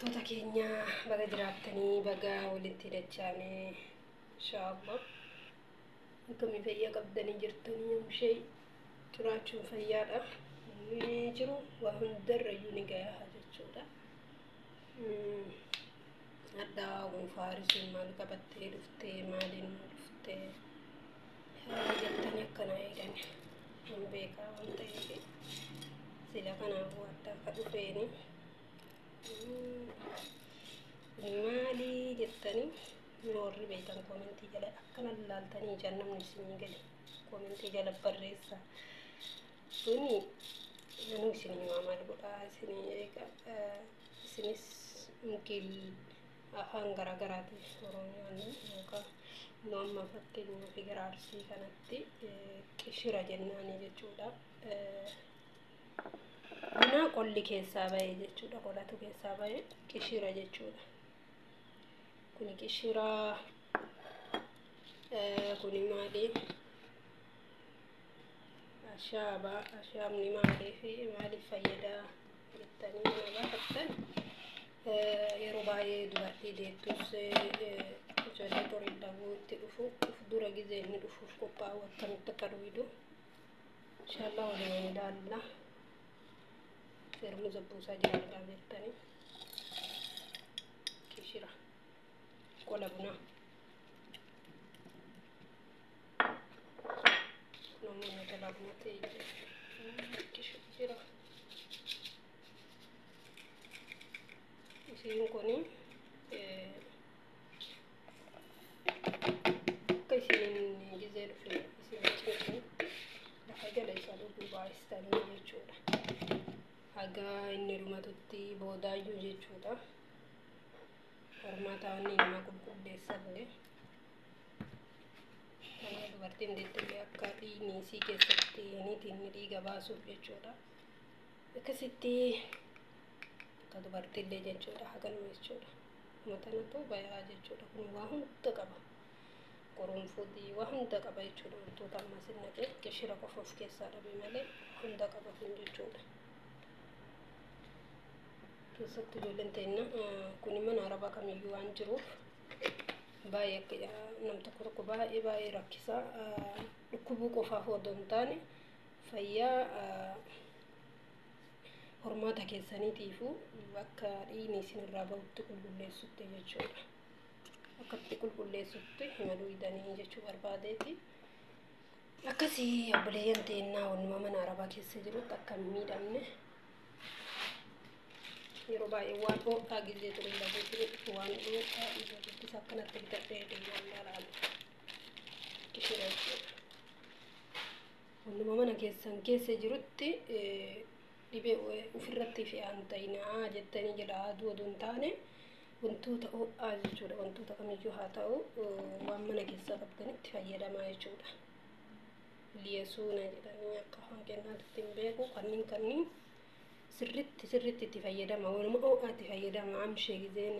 Hordoftoota keenya baga jiraattanii baga walitti dachaanii inshaallah akkamii fayyaa qabdanii jirtanii yoomshee jiraachuun fayyaadha ni jiru waa hundarrayyuu ni gahaa jechuudha. Addaa gonfaarisuun maal qabattee dhuftee maaliin dhuftee jettanii akkana eegani hin beekaa waan ta'eef sila kanaafuu adda akka dhufeeni maali jettanii warri beekan koomentii jala akkana ilaaltanii jannamni isinii gale koomentii jala barreessa suni nanuu isinii maal godhaa isinii eega isinis mungkin afaan garaagaraati oromiyaan yookaan nu amma fakkeenyaaf fi gara Arsii kanatti qishira jennaani jechuudha. Buna qolli keessaa ba'e jechuudha, qolatu keessaa ba'e qishira jechuudha. Kuni qishira kuni maali? Ashaabni maaliif fayyada jettanii nama gaafattan yeroo baay'ee dubartii deettus ijoollee torii dhabuu itti dhufu dura gizee inni dhufuuf qophaa'u akkamitti akka dhuyidu inshaallah waliin ilaalla. Seeruma zabbuusaa jiraadhaa jettanii qishira qola bunaa namoonni dalagnaa ta'e qishira isiin kuni akka isiin gizee dhufe isiin ciisin lafa jala isaa dhuguu baay'istanii jechuudha. Hagaa inni dhumatutti boodaayyuu jechuudha. Hormaataawwan nama qulqulleessallee kana dubartiin deettillee akka dhiigni isii keessatti niitiin dhiiga baasuuf jechuudha. Akkasitti akka dubartiillee jechuudha haganuma jechuudha. Matanatu bayaa jechuudha. Kun waa hunda qaba. Qorumfuutii waa hunda qaba jechuudha. Wantoota amma sinnaqee qishira qofa of keessaa dhabe malee hunda qaba kun jechuudha. Keessatti ijoolleen ta'inna kun mana arabaa kamiyyuu waan jiruuf baay'ee nam tokko baay'ee rakkisaa dhukkubuu qofaaf odoo hin taane fayyaa hormaata keessaniitiifuu akka dhiigni isinirraa bahutti qulqulleessutti jechuudha. Akkatti qulqulleessutti himaluu idanii jechuu barbaadeeti. Akkasii obboleeyyan ta'ennaa wannuma mana arabaa keessa jirutti akka hin miidhamne yeroo baay'ee waan dhoofaa gizee ture laguutti waan dhoofaa ijoollettis akkanatti bitadhee deemaa laalu qishira jechuudha. Wannuma mana keessan keessa jirutti dhibee ofirratti fe'an ta'inaa jettanii jedha aduu odoo hin taane wantoota ho'aa jechuudha. Wantoota kamiyyuu haa ta'u waan mana keessaa qabdanitti fayyadamaa jechuudha. Liyesuuna jedhanii akka afaan kennaatti hin beeku kanniin sirritti itti fayyadama. Wanuma ho'aa itti fayyadama. Amshee gizeen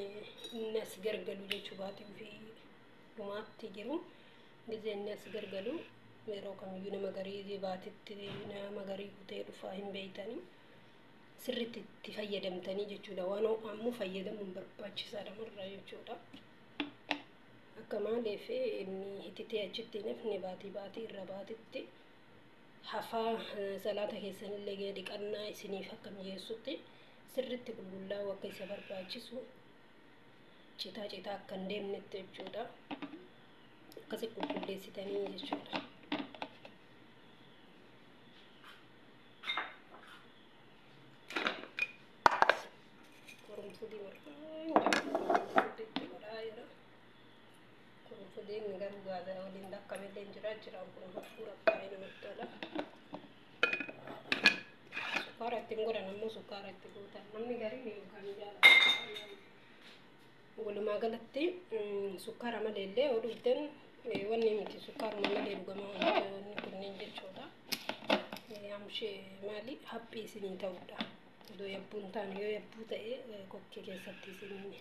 inni as gargalu jechuu baatii fi dhumaatti jiru gizee inni as gargalu yeroo kamiyyuu nama garii baatitti nama garii kutee dhufaa hin beeytanii sirritti itti fayyadamtanii jechuudha. Waan ho'aammoo fayyadamuun barbaachisaadha marraa jechuudha. Akka maaliif inni hititee achitti nafni baatii irra baatitti hafaa salaata keessanillee gadi dhiqannaa isiniif akka mijeessutti sirritti qulqullaa'uu akka isa barbaachisu citaa akka hin deemnetti jechuudha. Akkasi qulqulleessitanii jechuudha. Qorumfuudhiin garuu gaazaa waliin dakkamellee jiraan kun hafuura baay'ee namatti tola. Sukkaara ittiin godhan ammoo sukkaara itti gootan namni gariin yookaan jaalatu. Walumaa galatti sukkaara maleellee oduuteen wanni miti sukkaaruma malee dhugamaa wanni kunneen jechuudha. Amshee maali haphii isinii ta'udha. Odoo yabbuun taane yoo yabbuu ta'e kokkee keessatti isinii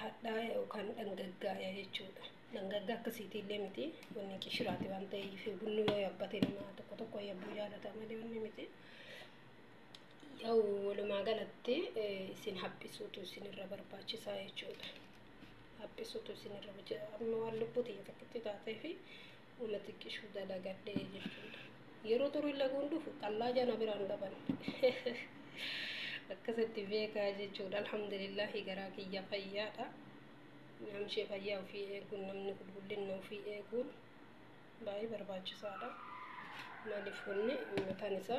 hadhaa yookaan dhangaggaa'aa jechuudha. Dhangaggaa akkasiitiillee miti wanni qishiraati waan ta'eef bunni yoo yabbate nama tokko yabbuu jaalata malee wanni miti. أو لما قالت سين حبي صوتو سين الربر باتشي ساي جودا حبي صوتو سين الربر أما واللبوتي تكتي تعطي وما تكشو دالا قد جشودا يرو ترو إلا قندو فقالله جانا بران لبن أكست فيكا جشودا الحمد لله قراكي يا فياتا نمشي فيا وفي إيكون نمني كلنا وفي إيكون باي برباتشي سادا ما لفوني متانسا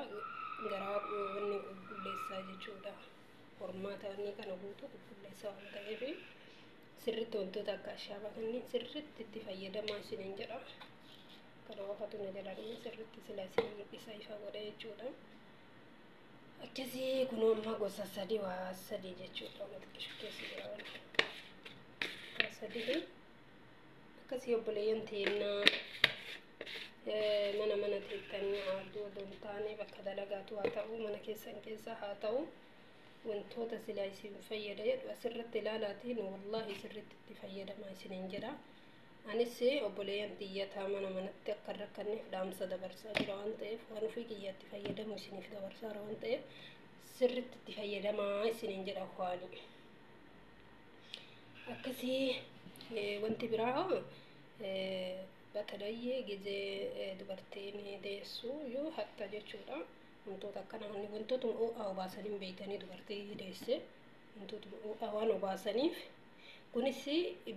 garaa wanni qulqulleessaa jechuudha. Hormaata wanni kana guutuu qulqulleessaa waan ta'eef sirriitti wantoota akka ashaabaa kanneen sirriitti itti fayyadamaa isiniin jedha. Kana qofatu na jala dhume sirriitti sila isin isa ifa godha jechuudha. Akkasii kun amma gosa sadii waa sadii jechuudha. Wanti qishu keessa jira wanti. Waa sadii akkasii obboleeyyan teennaa mana teettanii aduu odoon taane bakka dalagaatu haa ta'u mana keessan keessa haa ta'u wantoota silaa isin fayyada jedhu asirratti ilaalaatiin wallaahi sirriitti itti fayyadamaa isiniin jedha. Anis obboleeyyan xiyyataa manatti akka rakkanneef dhaamsa dabarsaa jira waan ta'eef waan ofii kiyyaatti fayyadamu isiniif dabarsaa waan ta'eef sirriitti itti fayyadamaa isiniin jedha waani. Akkasii wanti biraa በተለየ ጊዜ dubartiin deessuu yoo hatta jechuudha wantoota akkana wantoota obaasaniin beeytanii dubartii deesse wantoota waan obaasaniif kunis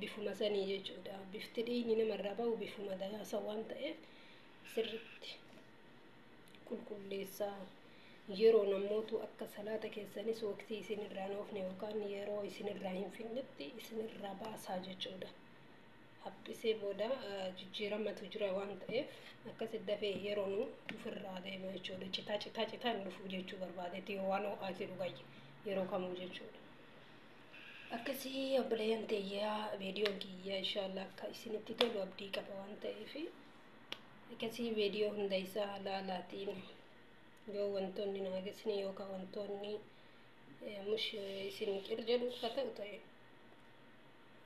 bifuma sanii jechuudha bifti dhiigni namarraa ba'u bifuma dayaasa waan ta'eef sirriitti qulqulleessaa yeroo namootu akka salaata keessanis waqtii isinirraa noofne yookaan yeroo isinirraa hin finnetti isinirraa baasaa jechuudha. Habisee booda jijjiiramatu jira waan ta'eef akkasitti dafee yeroo nu ofirraa deema jechuudha. Citaa nu dhufuu jechuu barbaadeeti waan ho'aati dhugayye yeroo kamuu jechuudha. Akkasii obboleeyyan teeyyaa viidiyoon kiyyaa inshaallah akka isinitti tolu abdii qaba waan ta'eef akkasii viidiyoo hunda isaa laalaatiin yoo wantoonni naagisni yookaan wantoonni mush isin qirjedhu akka ta'u ta'e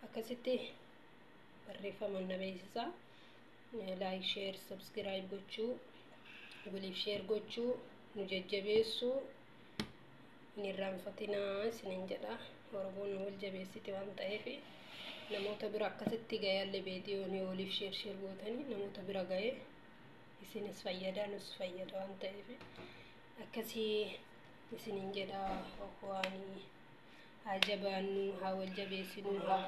akkasitti barreeffama na beeksisaa laayik sheer sabskiraayib gochuu waliif sheer gochuu nu jajjabeessuu hin irraanfatinaa isiniin jedha. Oromoon wal jabeessiti waan ta'eef namoota bira akkasitti gayaallee viidiyoon waliif sheer gootanii namoota bira ga'ee isinis fayyada nus fayyada waan ta'eef akkasii isiniin jedha. waan ajabaannu haa wal jabeessinu haa